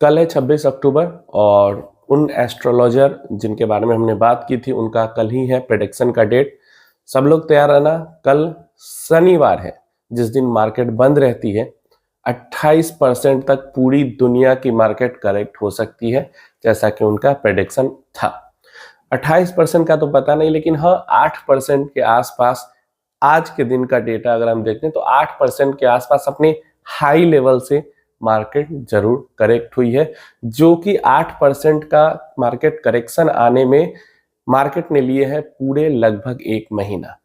कल है 26 अक्टूबर और उन एस्ट्रोलॉजर जिनके बारे में हमने बात की थी उनका कल ही है प्रेडिक्शन का डेट। सब लोग तैयार रहना। कल शनिवार है जिस दिन मार्केट बंद रहती है। 28% तक पूरी दुनिया की मार्केट करेक्ट हो सकती है जैसा कि उनका प्रेडिक्शन था। 28% का तो पता नहीं, लेकिन हाँ 8% के आसपास आज के दिन का डेटा अगर हम देखते हैं तो 8% के आसपास अपने हाई लेवल से मार्केट जरूर करेक्ट हुई है, जो कि 8% का मार्केट करेक्शन आने में मार्केट ने लिए है पूरे लगभग एक महीना।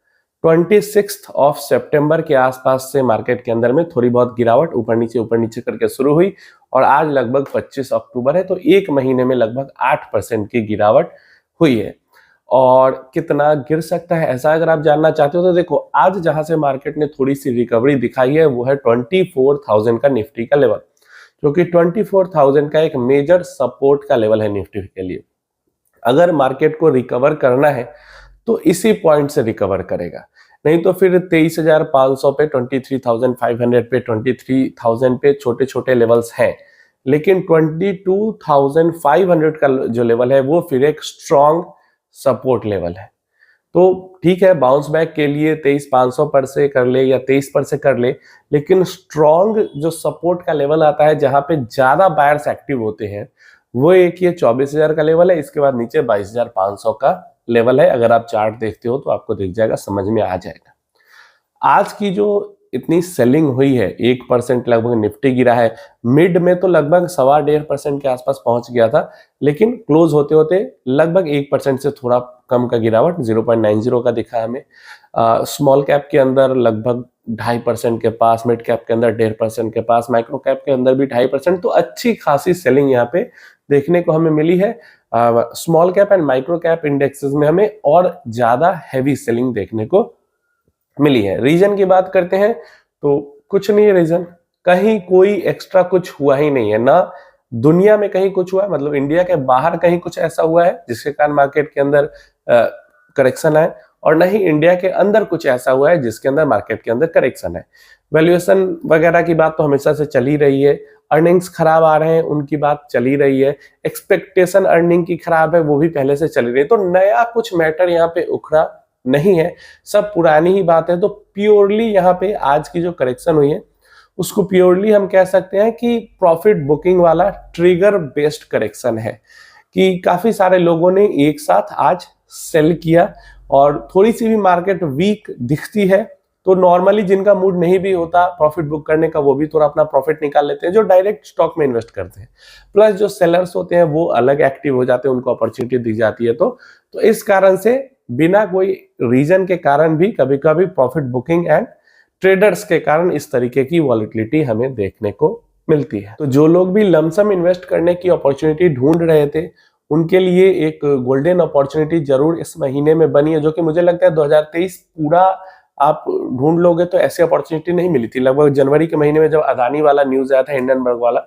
26 ऑफ सितंबर के आसपास से मार्केट के अंदर में थोड़ी बहुत गिरावट ऊपर नीचे करके शुरू हुई और आज लगभग 25 अक्टूबर है तो एक महीने में लगभग 8% की गिरावट हुई है। और कितना गिर सकता है ऐसा अगर आप जानना चाहते हो तो देखो, आज जहां से मार्केट ने थोड़ी सी रिकवरी दिखाई है वो है 24,000 का निफ्टी का लेवल, जो कि 24,000 का एक मेजर सपोर्ट का लेवल है निफ्टी के लिए। अगर मार्केट को रिकवर करना है तो इसी पॉइंट से रिकवर करेगा, नहीं तो फिर 23,500 पे, 23,500 पे, 23,000 पे छोटे छोटे लेवल्स हैं, लेकिन 22,500 का जो लेवल है वो फिर एक स्ट्रॉन्ग सपोर्ट लेवल है। तो ठीक है, बाउंस बैक के लिए 23,500 पर से कर ले या 23 पर से कर ले, लेकिन स्ट्रॉन्ग जो सपोर्ट का लेवल आता है जहां पे ज्यादा बायर्स एक्टिव होते हैं वो एक ये 24,000 का लेवल है। इसके बाद नीचे 22,500 का लेवल है। अगर आप चार्ट देखते हो तो आपको दिख जाएगा, समझ में आ जाएगा। आज की जो इतनी सेलिंग हुई है, 1% लगभग निफ्टी गिरा है, मिड में तो लगभग 1.25% के आसपास पहुंच गया था, लेकिन क्लोज होते होते लगभग 1% से थोड़ा कम का गिरावट 0.90 का दिखा हमें। स्मॉल कैप के अंदर लगभग 2.5% के पास, मिड कैप के अंदर 1.5% के पास, माइक्रो कैप के अंदर भी 2.5%, तो अच्छी खासी सेलिंग यहाँ पे देखने को हमें मिली है। Small cap and micro cap indexes में हमें और ज्यादा हैवी सेलिंग देखने को मिली है। रीजन की बात करते हैं तो कुछ नहीं है रीजन, कहीं कोई एक्स्ट्रा कुछ हुआ ही नहीं है, ना दुनिया में कहीं कुछ हुआ है, मतलब इंडिया के बाहर कहीं कुछ ऐसा हुआ है जिसके कारण मार्केट के अंदर करेक्शन आए, और नहीं इंडिया के अंदर कुछ ऐसा हुआ है जिसके अंदर मार्केट के अंदर करेक्शन है। वैल्यूएशन वगैरह की बात तो हमेशा से चली रही है, अर्निंग्स खराब आ रहे हैं उनकी बात चली रही है, एक्सपेक्टेशन अर्निंग की खराब है वो भी पहले से चली रही है, तो नया कुछ मैटर यहाँ पे उखड़ा नहीं है, सब पुरानी ही बात है। तो प्योरली यहाँ पे आज की जो करेक्शन हुई है उसको प्योरली हम कह सकते हैं कि प्रॉफिट बुकिंग वाला ट्रिगर बेस्ड करेक्शन है, कि काफी सारे लोगों ने एक साथ आज सेल किया और थोड़ी सी भी मार्केट वीक दिखती है तो नॉर्मली जिनका मूड नहीं भी होता प्रॉफिट बुक करने का वो भी थोड़ा अपना प्रॉफिट निकाल लेते हैं, जो डायरेक्ट स्टॉक में इन्वेस्ट करते हैं। प्लस जो सेलर्स होते हैं वो अलग एक्टिव हो जाते हैं, उनको अपॉर्चुनिटी दिख जाती है। तो इस कारण से बिना कोई रीजन के कारण भी कभी कभी प्रॉफिट बुकिंग एंड ट्रेडर्स के कारण इस तरीके की वॉलिटिलिटी हमें देखने को मिलती है। तो जो लोग भी लमसम इन्वेस्ट करने की अपॉर्चुनिटी ढूंढ रहे थे उनके लिए एक गोल्डन अपॉर्चुनिटी जरूर इस महीने में बनी है, जो कि मुझे लगता है 2023 पूरा आप ढूंढ लोगे तो ऐसी अपॉर्चुनिटी नहीं मिली थी। लगभग जनवरी के महीने में जब अदानी वाला न्यूज आया था, हिंडनबर्ग वाला,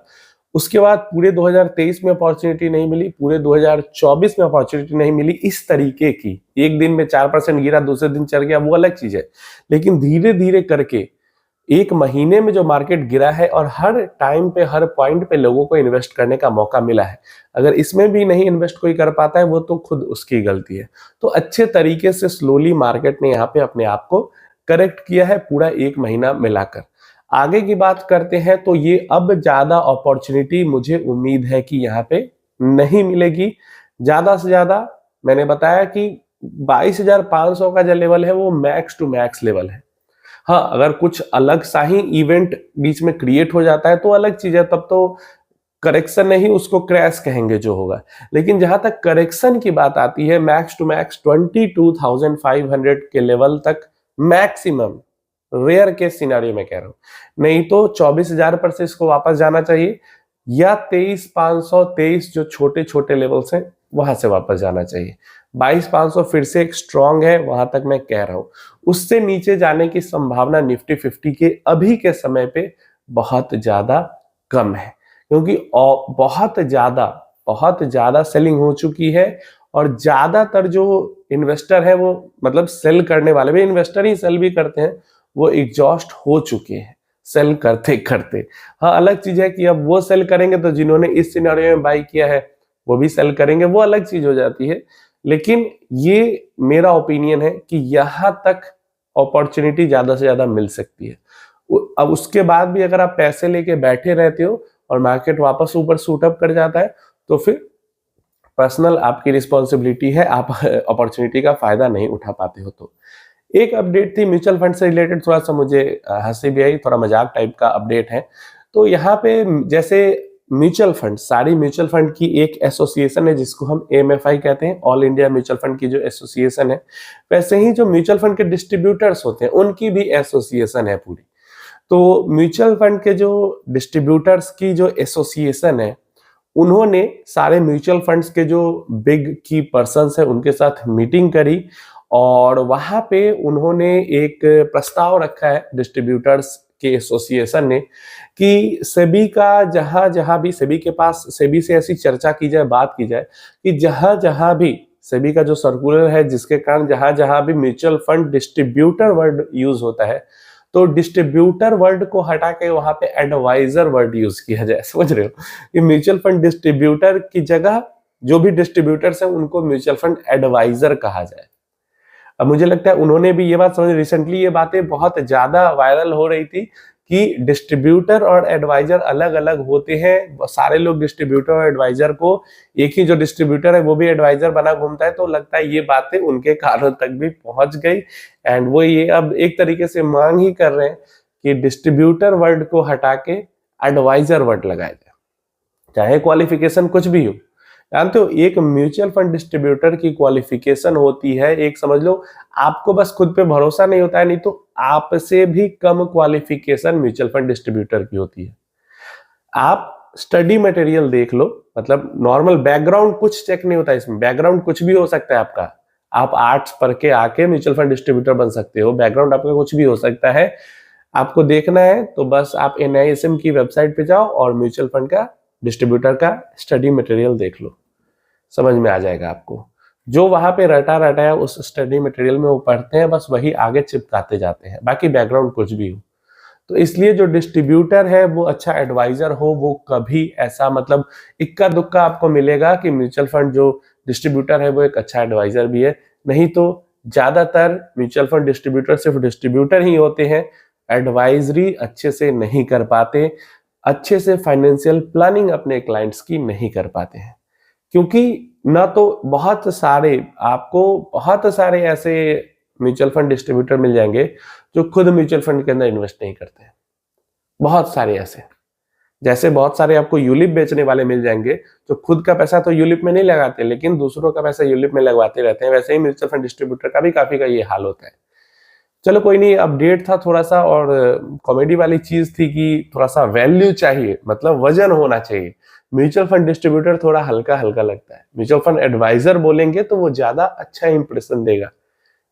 उसके बाद पूरे 2023 में अपॉर्चुनिटी नहीं मिली, पूरे 2024 में अपॉर्चुनिटी नहीं मिली इस तरीके की। एक दिन में 4% गिरा, दूसरे दिन चढ़ गया, वो अलग चीज है, लेकिन धीरे धीरे करके एक महीने में जो मार्केट गिरा है और हर टाइम पे हर पॉइंट पे लोगों को इन्वेस्ट करने का मौका मिला है, अगर इसमें भी नहीं इन्वेस्ट कोई कर पाता है वो तो खुद उसकी गलती है। तो अच्छे तरीके से स्लोली मार्केट ने यहाँ पे अपने आप को करेक्ट किया है पूरा एक महीना मिलाकर। आगे की बात करते हैं तो ये अब ज्यादा अपॉर्चुनिटी मुझे उम्मीद है कि यहाँ पे नहीं मिलेगी। ज्यादा से ज्यादा मैंने बताया कि 22,500 का जो लेवल है वो मैक्स टू मैक्स लेवल है। हाँ, अगर कुछ अलग सा ही इवेंट बीच में क्रिएट हो जाता है तो अलग चीज है, तब तो करेक्शन नहीं उसको क्रैश कहेंगे जो होगा। लेकिन जहां तक करेक्शन की बात आती है, मैक्स टू मैक्स 22,500 के लेवल तक मैक्सिमम, रेयर केस सिनारियो में कह रहा हूं, नहीं तो 24,000 पर से इसको वापस जाना चाहिए, या 23,523 जो छोटे छोटे लेवल्स हैं वहां से वापस जाना चाहिए। 22,500 फिर से एक स्ट्रॉन्ग है, वहां तक मैं कह रहा हूं। उससे नीचे जाने की संभावना निफ्टी 50 के अभी के समय पे बहुत ज्यादा कम है, क्योंकि बहुत ज्यादा सेलिंग हो चुकी है और ज्यादातर जो इन्वेस्टर है वो, मतलब सेल करने वाले भी इन्वेस्टर ही सेल भी करते हैं, वो एग्जॉस्ट हो चुके हैं। सेल करते करते। हाँ, अलग चीज है कि अब वो सेल करेंगे तो जिन्होंने इस सिनेरियो में बाई किया है वो भी सेल करेंगे, वो अलग चीज हो जाती है। लेकिन ये मेरा ओपिनियन है कि यहां तक अपॉर्चुनिटी ज्यादा से ज्यादा मिल सकती है। अब उसके बाद भी अगर आप पैसे लेके बैठे रहते हो और मार्केट वापस ऊपर शूटअप कर जाता है तो फिर पर्सनल आपकी रिस्पॉन्सिबिलिटी है, आप अपॉर्चुनिटी का फायदा नहीं उठा पाते हो। तो एक अपडेट थी म्यूचुअल फंड से रिलेटेड, थोड़ा सा मुझे हंसी भी आई, थोड़ा मजाक टाइप का अपडेट है। तो यहाँ पे जैसे म्यूचुअल फंड, सारी म्यूचुअल फंड की एक एसोसिएशन है जिसको हम AMFI कहते हैं, ऑल इंडिया म्यूचुअल फंड की जो एसोसिएशन है, वैसे ही जो म्यूचुअल फंड के डिस्ट्रीब्यूटर्स होते हैं उनकी भी एसोसिएशन है पूरी। तो म्यूचुअल फंड के जो डिस्ट्रीब्यूटर्स की जो एसोसिएशन है, उन्होंने सारे म्यूचुअल फंड्स के जो बिग की पर्सन्स है उनके साथ मीटिंग करी और वहां पे उन्होंने एक प्रस्ताव रखा है डिस्ट्रीब्यूटर्स के एसोसिएशन ने कि सेबी का जहां जहां भी सेबी के पास, सेबी से ऐसी चर्चा की जाए, बात की जाए कि जहां जहां भी सेबी का जो सर्कुलर है जिसके कारण जहां जहां भी mutual fund distributor word use होता है तो डिस्ट्रीब्यूटर वर्ड को हटा के वहां पे एडवाइजर वर्ड यूज किया जाए। समझ रहे हो कि म्यूचुअल फंड डिस्ट्रीब्यूटर की जगह जो भी डिस्ट्रीब्यूटर्स हैं उनको म्यूचुअल फंड एडवाइजर कहा जाए। अब मुझे लगता है उन्होंने भी ये बात समझ, रिसेंटली ये बातें बहुत ज्यादा वायरल हो रही थी कि डिस्ट्रीब्यूटर और एडवाइजर अलग अलग होते हैं। सारे लोग डिस्ट्रीब्यूटर और एडवाइजर को, एक ही जो डिस्ट्रीब्यूटर है वो भी एडवाइजर बना घूमता है। तो लगता है ये बातें उनके कानों तक भी पहुंच गई एंड वो ये अब एक तरीके से मांग ही कर रहे हैं कि डिस्ट्रीब्यूटर वर्ड को हटा के एडवाइजर वर्ड लगाया जाए, चाहे क्वालिफिकेशन कुछ भी हो। जानते हो एक म्यूचुअल फंड डिस्ट्रीब्यूटर की क्वालिफिकेशन होती है, एक समझ लो आपको बस खुद पे भरोसा नहीं होता है, नहीं तो आपसे भी कम क्वालिफिकेशन म्यूचुअल फंड डिस्ट्रीब्यूटर की होती है। आप स्टडी मटेरियल देख लो, मतलब नॉर्मल बैकग्राउंड कुछ चेक नहीं होता इसमें, बैकग्राउंड कुछ भी हो सकता है आपका। आप आर्ट्स पढ़ के आके म्यूचुअल फंड डिस्ट्रीब्यूटर बन सकते हो, बैकग्राउंड आपका कुछ भी हो सकता है। आपको देखना है तो बस आप NISM की वेबसाइट पे जाओ और म्यूचुअल फंड का डिस्ट्रीब्यूटर का स्टडी मटेरियल देख लो, समझ में आ जाएगा आपको। जो वहां पे रटा रटाया उस स्टडी मटेरियल में वो पढ़ते हैं, बस वही आगे चिपकाते जाते हैं, बाकी बैकग्राउंड कुछ भी हो। तो इसलिए जो डिस्ट्रीब्यूटर है वो अच्छा एडवाइजर हो, वो कभी ऐसा मतलब इक्का दुक्का आपको मिलेगा कि म्यूचुअल फंड जो डिस्ट्रीब्यूटर है वो एक अच्छा एडवाइजर भी है, नहीं तो ज्यादातर म्यूचुअल फंड डिस्ट्रीब्यूटर सिर्फ डिस्ट्रीब्यूटर ही होते हैं, एडवाइजरी अच्छे से नहीं कर पाते, अच्छे से फाइनेंशियल प्लानिंग अपने क्लाइंट्स की नहीं कर पाते हैं। क्योंकि ना तो बहुत सारे ऐसे म्यूचुअल फंड डिस्ट्रीब्यूटर मिल जाएंगे जो खुद म्यूचुअल फंड के अंदर इन्वेस्ट नहीं करते हैं, बहुत सारे ऐसे। जैसे बहुत सारे आपको यूलिप बेचने वाले मिल जाएंगे जो खुद का पैसा तो यूलिप में नहीं लगाते लेकिन दूसरों का पैसा यूलिप में लगवाते रहते हैं, वैसे ही म्यूचुअल फंड डिस्ट्रीब्यूटर का भी काफी का ये हाल होता है। चलो कोई नहीं, अपडेट था थोड़ा सा, और कॉमेडी वाली चीज थी कि थोड़ा सा वैल्यू चाहिए, मतलब वजन होना चाहिए। म्यूचुअल फंड डिस्ट्रीब्यूटर थोड़ा हल्का हल्का लगता है, म्यूचुअल फंड एडवाइजर बोलेंगे तो वो ज्यादा अच्छा इंप्रेशन देगा।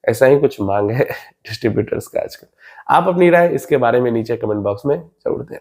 ऐसा ही कुछ मांग है डिस्ट्रीब्यूटर्स का आजकल। आप अपनी राय इसके बारे में नीचे कमेंट बॉक्स में जरूर दें।